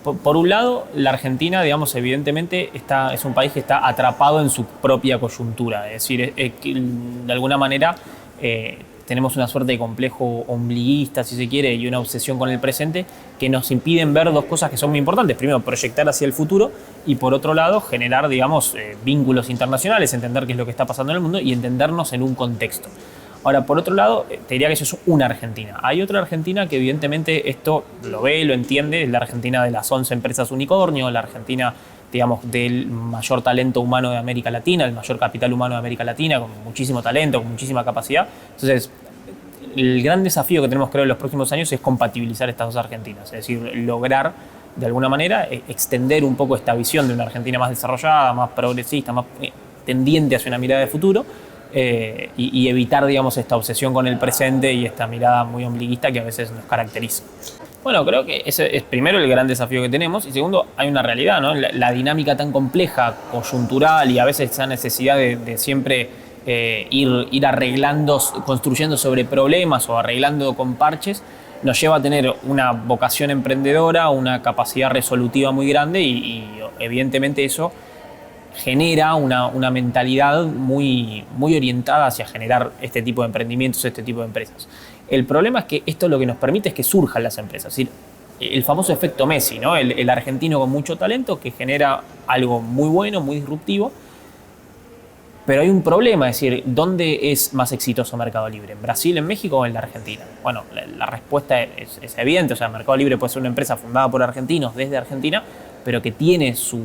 Por un lado, la Argentina, digamos, evidentemente es un país que está atrapado en su propia coyuntura. Es decir, que de alguna manera tenemos una suerte de complejo ombliguista, si se quiere, y una obsesión con el presente que nos impiden ver dos cosas que son muy importantes. Primero, proyectar hacia el futuro y, por otro lado, generar, digamos, vínculos internacionales, entender qué es lo que está pasando en el mundo y entendernos en un contexto. Ahora, por otro lado, te diría que eso es una Argentina. Hay otra Argentina que evidentemente esto lo ve, lo entiende, es la Argentina de las 11 empresas unicornio, la Argentina, digamos, del mayor talento humano de América Latina, el mayor capital humano de América Latina, con muchísimo talento, con muchísima capacidad. Entonces, el gran desafío que tenemos, creo, en los próximos años es compatibilizar estas dos Argentinas, es decir, lograr, de alguna manera, extender un poco esta visión de una Argentina más desarrollada, más progresista, más tendiente hacia una mirada de futuro, y evitar, digamos, esta obsesión con el presente y esta mirada muy ombliguista que a veces nos caracteriza. Bueno, creo que ese es primero el gran desafío que tenemos y segundo, hay una realidad, ¿no? La dinámica tan compleja, coyuntural y a veces esa necesidad de siempre ir arreglando, construyendo sobre problemas o arreglando con parches, nos lleva a tener una vocación emprendedora, una capacidad resolutiva muy grande y evidentemente eso genera una mentalidad muy orientada hacia generar este tipo de emprendimientos, este tipo de empresas. El problema es que esto lo que nos permite es que surjan las empresas. Es decir, el famoso efecto Messi, ¿no? El argentino con mucho talento que genera algo muy bueno, muy disruptivo. Pero hay un problema, es decir, ¿dónde es más exitoso Mercado Libre? ¿En Brasil, en México o en la Argentina? Bueno, la respuesta es evidente. O sea, Mercado Libre puede ser una empresa fundada por argentinos desde Argentina, pero que tiene su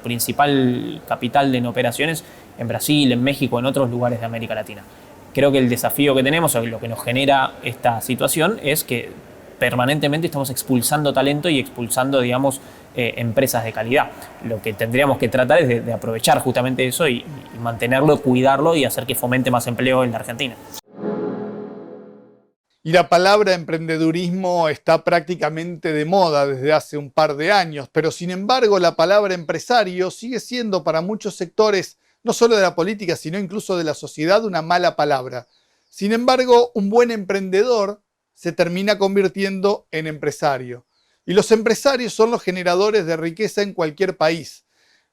principal capital en operaciones en Brasil, en México, en otros lugares de América Latina. Creo que el desafío que tenemos, o lo que nos genera esta situación, es que permanentemente estamos expulsando talento y expulsando, digamos, empresas de calidad. Lo que tendríamos que tratar es de aprovechar justamente eso y mantenerlo, cuidarlo y hacer que fomente más empleo en la Argentina. Y la palabra emprendedurismo está prácticamente de moda desde hace un par de años, pero sin embargo la palabra empresario sigue siendo para muchos sectores, no solo de la política, sino incluso de la sociedad, una mala palabra. Sin embargo, un buen emprendedor se termina convirtiendo en empresario. Y los empresarios son los generadores de riqueza en cualquier país.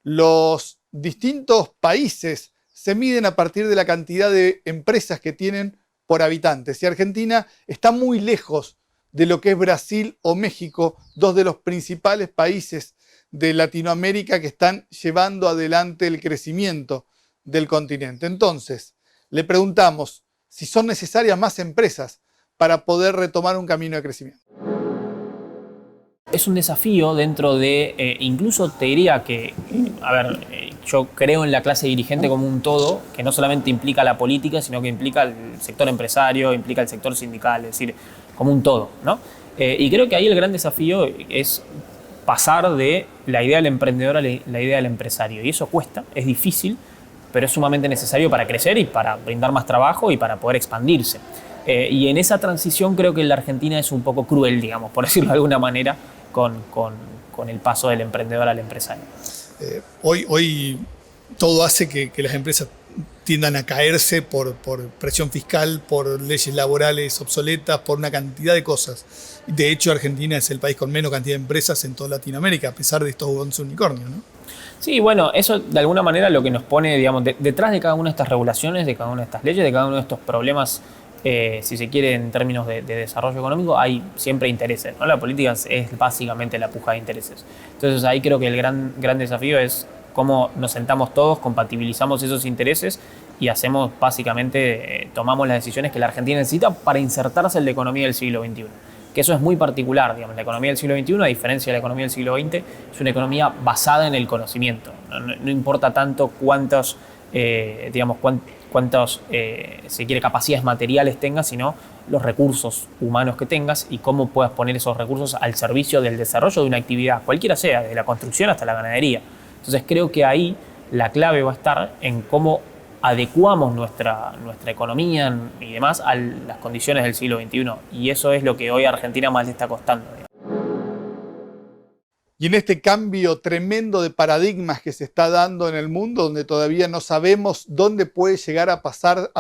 Los distintos países se miden a partir de la cantidad de empresas que tienen por habitantes. Y Argentina está muy lejos de lo que es Brasil o México, dos de los principales países de Latinoamérica que están llevando adelante el crecimiento del continente. Entonces, le preguntamos si son necesarias más empresas para poder retomar un camino de crecimiento. Es un desafío dentro de, incluso te diría que, yo creo en la clase dirigente como un todo, que no solamente implica la política, sino que implica el sector empresario, implica el sector sindical, es decir, como un todo, ¿no? Y creo que ahí el gran desafío es pasar de la idea del emprendedor a la idea del empresario. Y eso cuesta, es difícil, pero es sumamente necesario para crecer y para brindar más trabajo y para poder expandirse. Y en esa transición creo que la Argentina es un poco cruel, digamos, por decirlo de alguna manera, con el paso del emprendedor al empresario. Hoy todo hace que las empresas tiendan a caerse por presión fiscal, por leyes laborales obsoletas, por una cantidad de cosas. De hecho, Argentina es el país con menos cantidad de empresas en toda Latinoamérica, a pesar de estos 11 unicornios, ¿no? Sí, bueno, eso de alguna manera lo que nos pone, digamos, detrás de cada una de estas regulaciones, de cada una de estas leyes, de cada uno de estos problemas, si se quiere, en términos de desarrollo económico, hay siempre intereses, ¿no? La política es básicamente la puja de intereses. Entonces ahí creo que el gran desafío es cómo nos sentamos todos, compatibilizamos esos intereses y hacemos básicamente, tomamos las decisiones que la Argentina necesita para insertarse en la economía del siglo XXI. Que eso es muy particular, digamos, la economía del siglo XXI, a diferencia de la economía del siglo XX, es una economía basada en el conocimiento. No importa tanto cuántas si quiere, capacidades materiales tengas, sino los recursos humanos que tengas y cómo puedas poner esos recursos al servicio del desarrollo de una actividad, cualquiera sea, desde la construcción hasta la ganadería. Entonces creo que ahí la clave va a estar en cómo adecuamos nuestra economía y demás a las condiciones del siglo XXI. Y eso es lo que hoy a Argentina más le está costando. Y en este cambio tremendo de paradigmas que se está dando en el mundo, donde todavía no sabemos dónde puede llegar a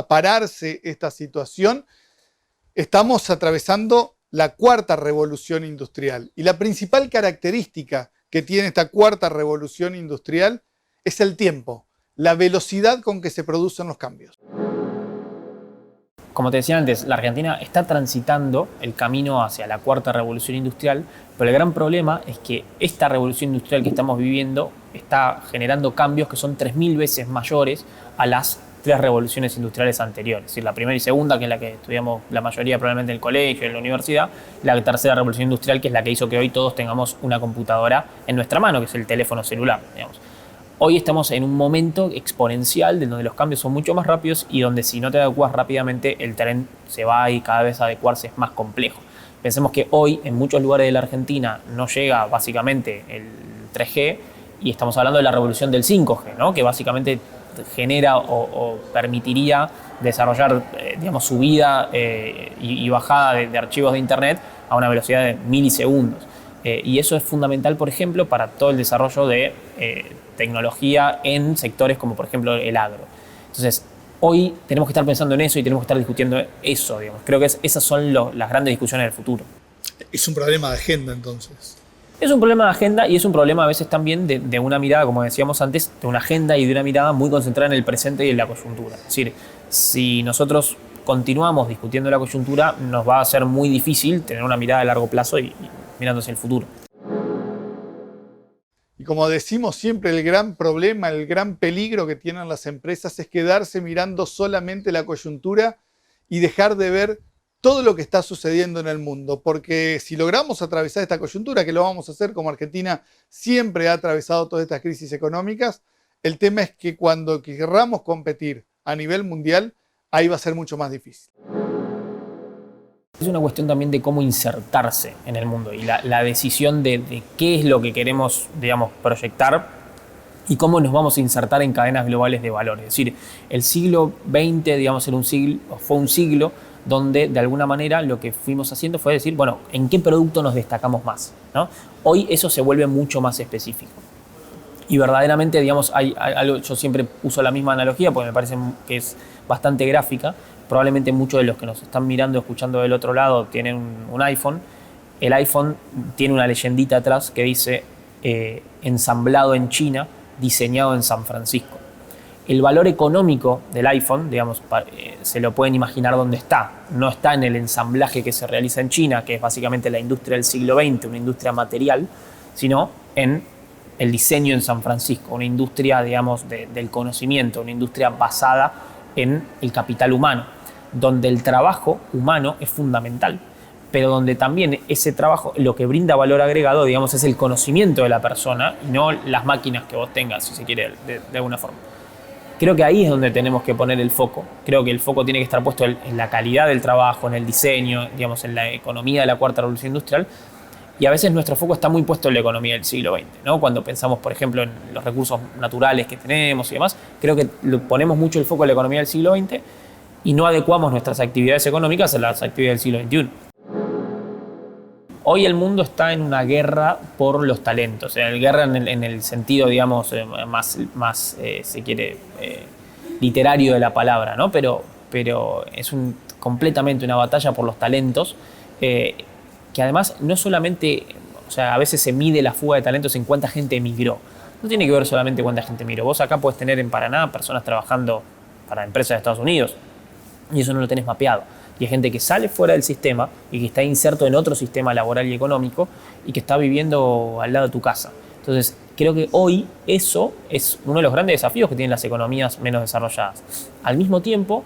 pararse esta situación, estamos atravesando la cuarta revolución industrial. Y la principal característica que tiene esta cuarta revolución industrial es el tiempo, la velocidad con que se producen los cambios. Como te decía antes, la Argentina está transitando el camino hacia la cuarta revolución industrial, pero el gran problema es que esta revolución industrial que estamos viviendo está generando cambios que son 3.000 veces mayores a las 3 revoluciones industriales anteriores. Es decir, la primera y segunda, que es la que estudiamos la mayoría probablemente en el colegio, en la universidad, la tercera revolución industrial, que es la que hizo que hoy todos tengamos una computadora en nuestra mano, que es el teléfono celular, digamos. Hoy estamos en un momento exponencial de donde los cambios son mucho más rápidos y donde si no te adecuas rápidamente el tren se va y cada vez adecuarse es más complejo. Pensemos que hoy en muchos lugares de la Argentina no llega básicamente el 3G y estamos hablando de la revolución del 5G, ¿no? Que básicamente genera o permitiría desarrollar digamos, subida y bajada de archivos de internet a una velocidad de milisegundos. Y eso es fundamental, por ejemplo, para todo el desarrollo de tecnología en sectores como, por ejemplo, el agro. Entonces, hoy tenemos que estar pensando en eso y tenemos que estar discutiendo eso, digamos. Creo que esas son las grandes discusiones del futuro. Es un problema de agenda, entonces. Es un problema de agenda y es un problema a veces también de una mirada, como decíamos antes, de una agenda y de una mirada muy concentrada en el presente y en la coyuntura. Es decir, si nosotros continuamos discutiendo la coyuntura, nos va a ser muy difícil tener una mirada a largo plazo y mirando hacia el futuro. Y como decimos siempre, el gran problema, el gran peligro que tienen las empresas es quedarse mirando solamente la coyuntura y dejar de ver todo lo que está sucediendo en el mundo. Porque si logramos atravesar esta coyuntura, que lo vamos a hacer como Argentina siempre ha atravesado todas estas crisis económicas, el tema es que cuando querramos competir a nivel mundial, ahí va a ser mucho más difícil. Es una cuestión también de cómo insertarse en el mundo y la decisión de qué es lo que queremos, digamos, proyectar y cómo nos vamos a insertar en cadenas globales de valor. Es decir, el siglo XX, digamos, fue un siglo donde de alguna manera lo que fuimos haciendo fue decir, bueno, ¿en qué producto nos destacamos más? ¿No? Hoy eso se vuelve mucho más específico. Y verdaderamente, digamos, hay algo, yo siempre uso la misma analogía porque me parece que es bastante gráfica. Probablemente muchos de los que nos están mirando, escuchando del otro lado, tienen un iPhone. El iPhone tiene una leyendita atrás que dice ensamblado en China, diseñado en San Francisco. El valor económico del iPhone, digamos, se lo pueden imaginar dónde está. No está en el ensamblaje que se realiza en China, que es básicamente la industria del siglo XX, una industria material, sino en el diseño en San Francisco, una industria, digamos, del conocimiento, una industria basada en el capital humano, donde el trabajo humano es fundamental, pero donde también ese trabajo, lo que brinda valor agregado, digamos, es el conocimiento de la persona y no las máquinas que vos tengas, si se quiere, de alguna forma. Creo que ahí es donde tenemos que poner el foco. Creo que el foco tiene que estar puesto en la calidad del trabajo, en el diseño, digamos, en la economía de la cuarta revolución industrial. Y a veces nuestro foco está muy puesto en la economía del siglo XX, ¿no? Cuando pensamos, por ejemplo, en los recursos naturales que tenemos y demás, creo que ponemos mucho el foco en la economía del siglo XX y no adecuamos nuestras actividades económicas a las actividades del siglo XXI. Hoy el mundo está en una guerra por los talentos, guerra en el sentido, digamos, más si quiere, literario de la palabra, ¿no? Pero es completamente una batalla por los talentos, que además no solamente, o sea, a veces se mide la fuga de talentos en cuánta gente emigró. No tiene que ver solamente cuánta gente emigró. Vos acá podés tener en Paraná personas trabajando para empresas de Estados Unidos y eso no lo tenés mapeado. Y hay gente que sale fuera del sistema y que está inserto en otro sistema laboral y económico y que está viviendo al lado de tu casa. Entonces, creo que hoy eso es uno de los grandes desafíos que tienen las economías menos desarrolladas. Al mismo tiempo,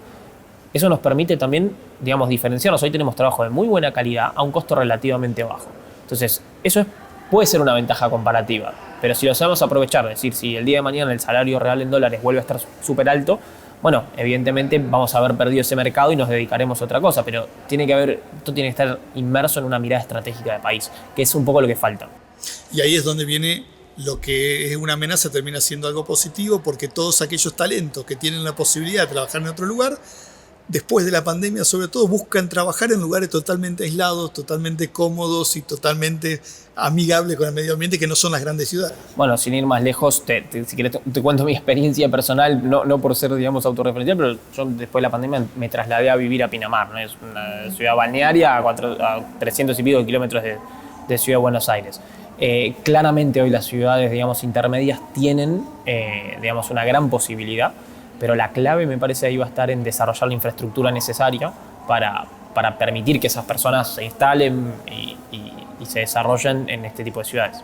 eso nos permite también, digamos, diferenciarnos. Hoy tenemos trabajo de muy buena calidad a un costo relativamente bajo. Entonces, eso puede ser una ventaja comparativa. Pero si lo sabemos aprovechar, es decir, si el día de mañana el salario real en dólares vuelve a estar súper alto, bueno, evidentemente vamos a haber perdido ese mercado y nos dedicaremos a otra cosa. Pero esto tiene que estar inmerso en una mirada estratégica de país, que es un poco lo que falta. Y ahí es donde viene lo que es una amenaza, termina siendo algo positivo, porque todos aquellos talentos que tienen la posibilidad de trabajar en otro lugar después de la pandemia, sobre todo, buscan trabajar en lugares totalmente aislados, totalmente cómodos y totalmente amigables con el medio ambiente, que no son las grandes ciudades. Bueno, sin ir más lejos, si querés te cuento mi experiencia personal, no por ser, digamos, autorreferencial, pero yo después de la pandemia me trasladé a vivir a Pinamar, ¿no? Es una ciudad balnearia a 300 y pico de kilómetros de Ciudad de Buenos Aires. Claramente hoy las ciudades, digamos, intermedias tienen, digamos, una gran posibilidad, pero la clave me parece ahí va a estar en desarrollar la infraestructura necesaria para permitir que esas personas se instalen y se desarrollen en este tipo de ciudades.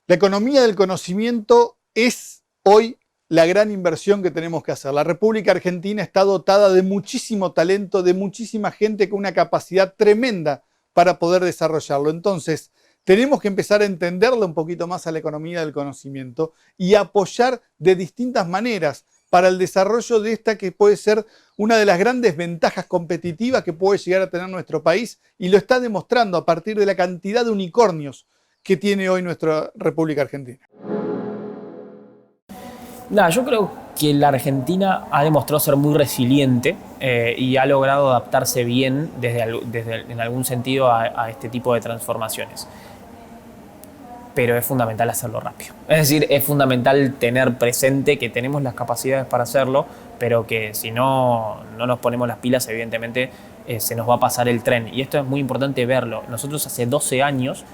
La economía del conocimiento es hoy la gran inversión que tenemos que hacer. La República Argentina está dotada de muchísimo talento, de muchísima gente con una capacidad tremenda para poder desarrollarlo. Entonces, tenemos que empezar a entenderle un poquito más a la economía del conocimiento y apoyar de distintas maneras para el desarrollo de esta que puede ser una de las grandes ventajas competitivas que puede llegar a tener nuestro país, y lo está demostrando a partir de la cantidad de unicornios que tiene hoy nuestra República Argentina. Yo creo que la Argentina ha demostrado ser muy resiliente y ha logrado adaptarse bien en algún sentido a este tipo de transformaciones. Pero es fundamental hacerlo rápido. Es decir, es fundamental tener presente que tenemos las capacidades para hacerlo, pero que si no nos ponemos las pilas, evidentemente se nos va a pasar el tren. Y esto es muy importante verlo. Nosotros hace 12 años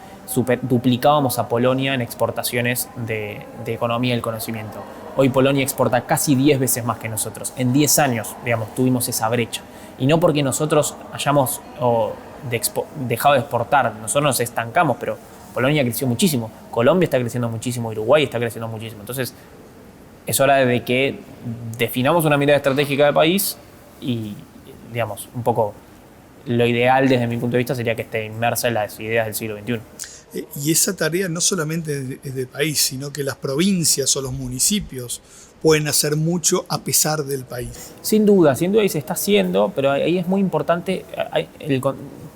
duplicábamos a Polonia en exportaciones de economía del conocimiento. Hoy Polonia exporta casi 10 veces más que nosotros. En 10 años, digamos, tuvimos esa brecha. Y no porque nosotros hayamos dejado de exportar, nosotros nos estancamos, pero Polonia creció muchísimo, Colombia está creciendo muchísimo, Uruguay está creciendo muchísimo. Entonces, es hora de que definamos una mirada estratégica del país y, digamos, un poco lo ideal desde mi punto de vista sería que esté inmersa en las ideas del siglo XXI. Y esa tarea no solamente es del país, sino que las provincias o los municipios pueden hacer mucho a pesar del país. Sin duda, y se está haciendo, pero ahí es muy importante,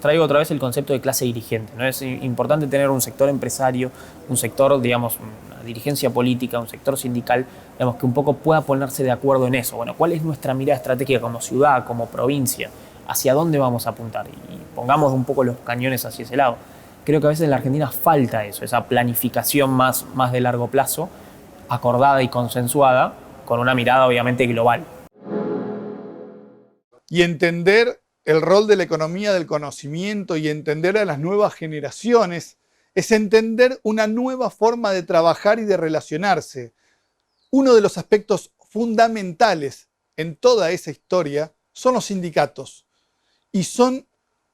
traigo otra vez el concepto de clase dirigente, ¿no? Es importante tener un sector empresario, un sector, digamos, una dirigencia política, un sector sindical, digamos, que un poco pueda ponerse de acuerdo en eso. Bueno, ¿cuál es nuestra mirada estratégica como ciudad, como provincia? ¿Hacia dónde vamos a apuntar? Y pongamos un poco los cañones hacia ese lado. Creo que a veces en la Argentina falta eso, esa planificación más de largo plazo, acordada y consensuada, con una mirada obviamente global. Y entender el rol de la economía del conocimiento y entender a las nuevas generaciones es entender una nueva forma de trabajar y de relacionarse. Uno de los aspectos fundamentales en toda esa historia son los sindicatos y son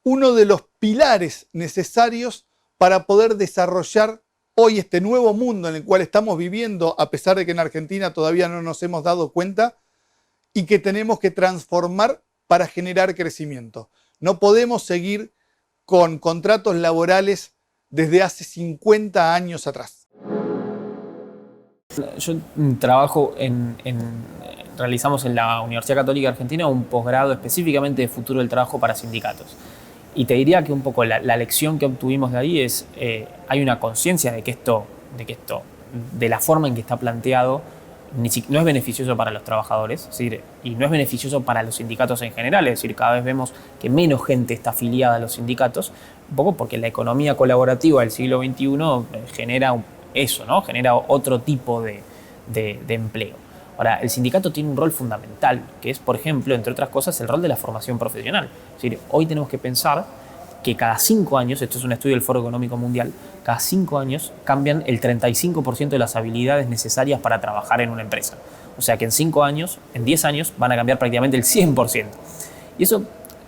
uno de los pilares necesarios para poder desarrollar hoy este nuevo mundo en el cual estamos viviendo, a pesar de que en Argentina todavía no nos hemos dado cuenta, y que tenemos que transformar para generar crecimiento. No podemos seguir con contratos laborales desde hace 50 años atrás. Yo trabajo realizamos en la Universidad Católica Argentina un posgrado específicamente de futuro del trabajo para sindicatos. Y te diría que un poco la lección que obtuvimos de ahí es, hay una conciencia de que esto, de la forma en que está planteado, no es beneficioso para los trabajadores, es decir, y no es beneficioso para los sindicatos en general, es decir, cada vez vemos que menos gente está afiliada a los sindicatos, un poco porque la economía colaborativa del siglo XXI genera eso, ¿no? Genera otro tipo de empleo. Ahora, el sindicato tiene un rol fundamental, que es, por ejemplo, entre otras cosas, el rol de la formación profesional. Es decir, hoy tenemos que pensar que cada 5 años, esto es un estudio del Foro Económico Mundial, cada 5 años cambian el 35% de las habilidades necesarias para trabajar en una empresa. O sea que en 5 años, en 10 años, van a cambiar prácticamente el 100%. Y eso,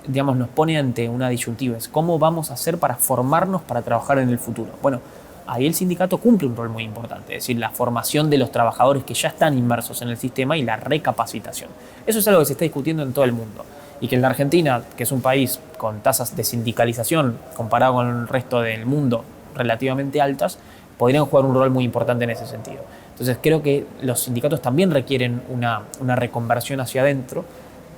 digamos, nos pone ante una disyuntiva, es cómo vamos a hacer para formarnos para trabajar en el futuro. Bueno, ahí el sindicato cumple un rol muy importante, es decir, la formación de los trabajadores que ya están inmersos en el sistema y la recapacitación. Eso es algo que se está discutiendo en todo el mundo. Y que en la Argentina, que es un país con tasas de sindicalización comparado con el resto del mundo relativamente altas, podrían jugar un rol muy importante en ese sentido. Entonces creo que los sindicatos también requieren una reconversión hacia adentro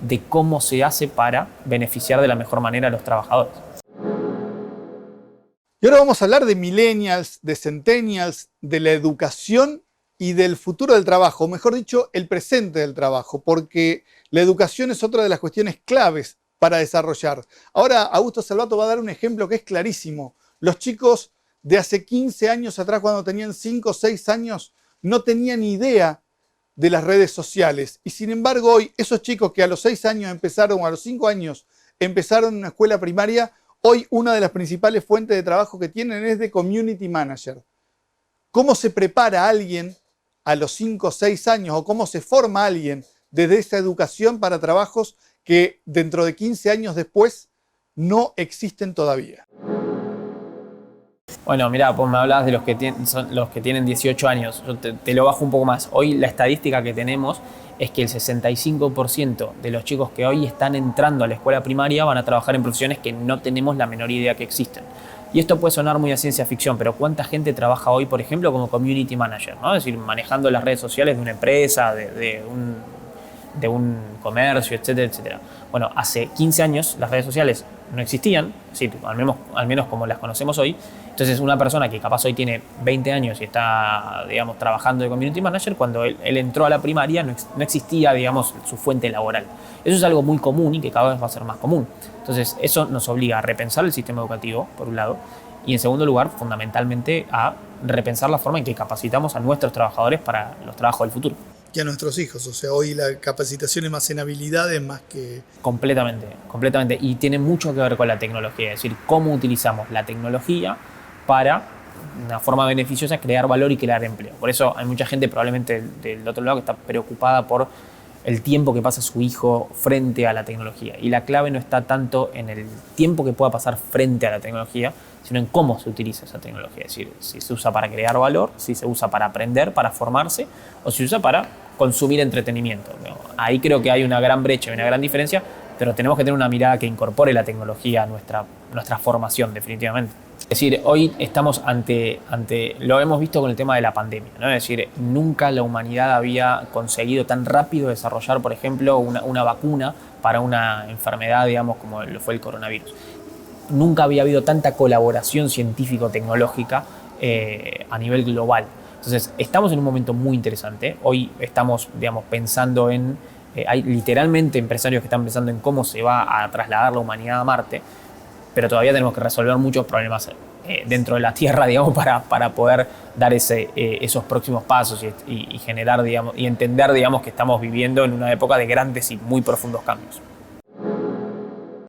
de cómo se hace para beneficiar de la mejor manera a los trabajadores. Y ahora vamos a hablar de millennials, de centennials, de la educación y del futuro del trabajo, o mejor dicho, el presente del trabajo, porque la educación es otra de las cuestiones claves para desarrollar. Ahora, Augusto Salvato va a dar un ejemplo que es clarísimo. Los chicos de hace 15 años atrás, cuando tenían 5 o 6 años, no tenían idea de las redes sociales. Y sin embargo, hoy, esos chicos que a los 6 años empezaron, o a los 5 años empezaron en una escuela primaria, hoy una de las principales fuentes de trabajo que tienen es de community manager. ¿Cómo se prepara a alguien a los 5 o 6 años o cómo se forma a alguien desde esa educación para trabajos que dentro de 15 años después no existen todavía? Bueno, mirá, pues me hablabas de son los que tienen 18 años. Yo te lo bajo un poco más. Hoy la estadística que tenemos es que el 65% de los chicos que hoy están entrando a la escuela primaria van a trabajar en profesiones que no tenemos la menor idea que existen. Y esto puede sonar muy a ciencia ficción, pero ¿cuánta gente trabaja hoy, por ejemplo, como community manager, ¿no? Es decir, manejando las redes sociales de una empresa, de un comercio, etcétera, etcétera. Bueno, hace 15 años las redes sociales no existían, sí, al menos como las conocemos hoy. Entonces, una persona que capaz hoy tiene 20 años y está, digamos, trabajando de community manager, cuando él entró a la primaria no existía, digamos, su fuente laboral. Eso es algo muy común y que cada vez va a ser más común. Entonces, eso nos obliga a repensar el sistema educativo, por un lado, y en segundo lugar, fundamentalmente, a repensar la forma en que capacitamos a nuestros trabajadores para los trabajos del futuro. Y a nuestros hijos, o sea, hoy la capacitación es más en habilidades más que... Completamente, completamente. Y tiene mucho que ver con la tecnología, es decir, cómo utilizamos la tecnología para una forma beneficiosa crear valor y crear empleo. Por eso hay mucha gente probablemente del otro lado que está preocupada por el tiempo que pasa su hijo frente a la tecnología. Y la clave no está tanto en el tiempo que pueda pasar frente a la tecnología, sino en cómo se utiliza esa tecnología. Es decir, si se usa para crear valor, si se usa para aprender, para formarse, o si se usa para consumir entretenimiento. Ahí creo que hay una gran brecha, una gran diferencia, pero tenemos que tener una mirada que incorpore la tecnología a nuestra formación, definitivamente. Es decir, hoy estamos lo hemos visto con el tema de la pandemia, ¿no? Es decir, nunca la humanidad había conseguido tan rápido desarrollar, por ejemplo, una vacuna para una enfermedad, digamos, como lo fue el coronavirus. Nunca había habido tanta colaboración científico-tecnológica a nivel global. Entonces, estamos en un momento muy interesante. Hoy estamos, digamos, pensando hay literalmente empresarios que están pensando en cómo se va a trasladar la humanidad a Marte, pero todavía tenemos que resolver muchos problemas dentro de la Tierra, digamos, para poder dar esos próximos pasos y generar, digamos, y entender, digamos, que estamos viviendo en una época de grandes y muy profundos cambios.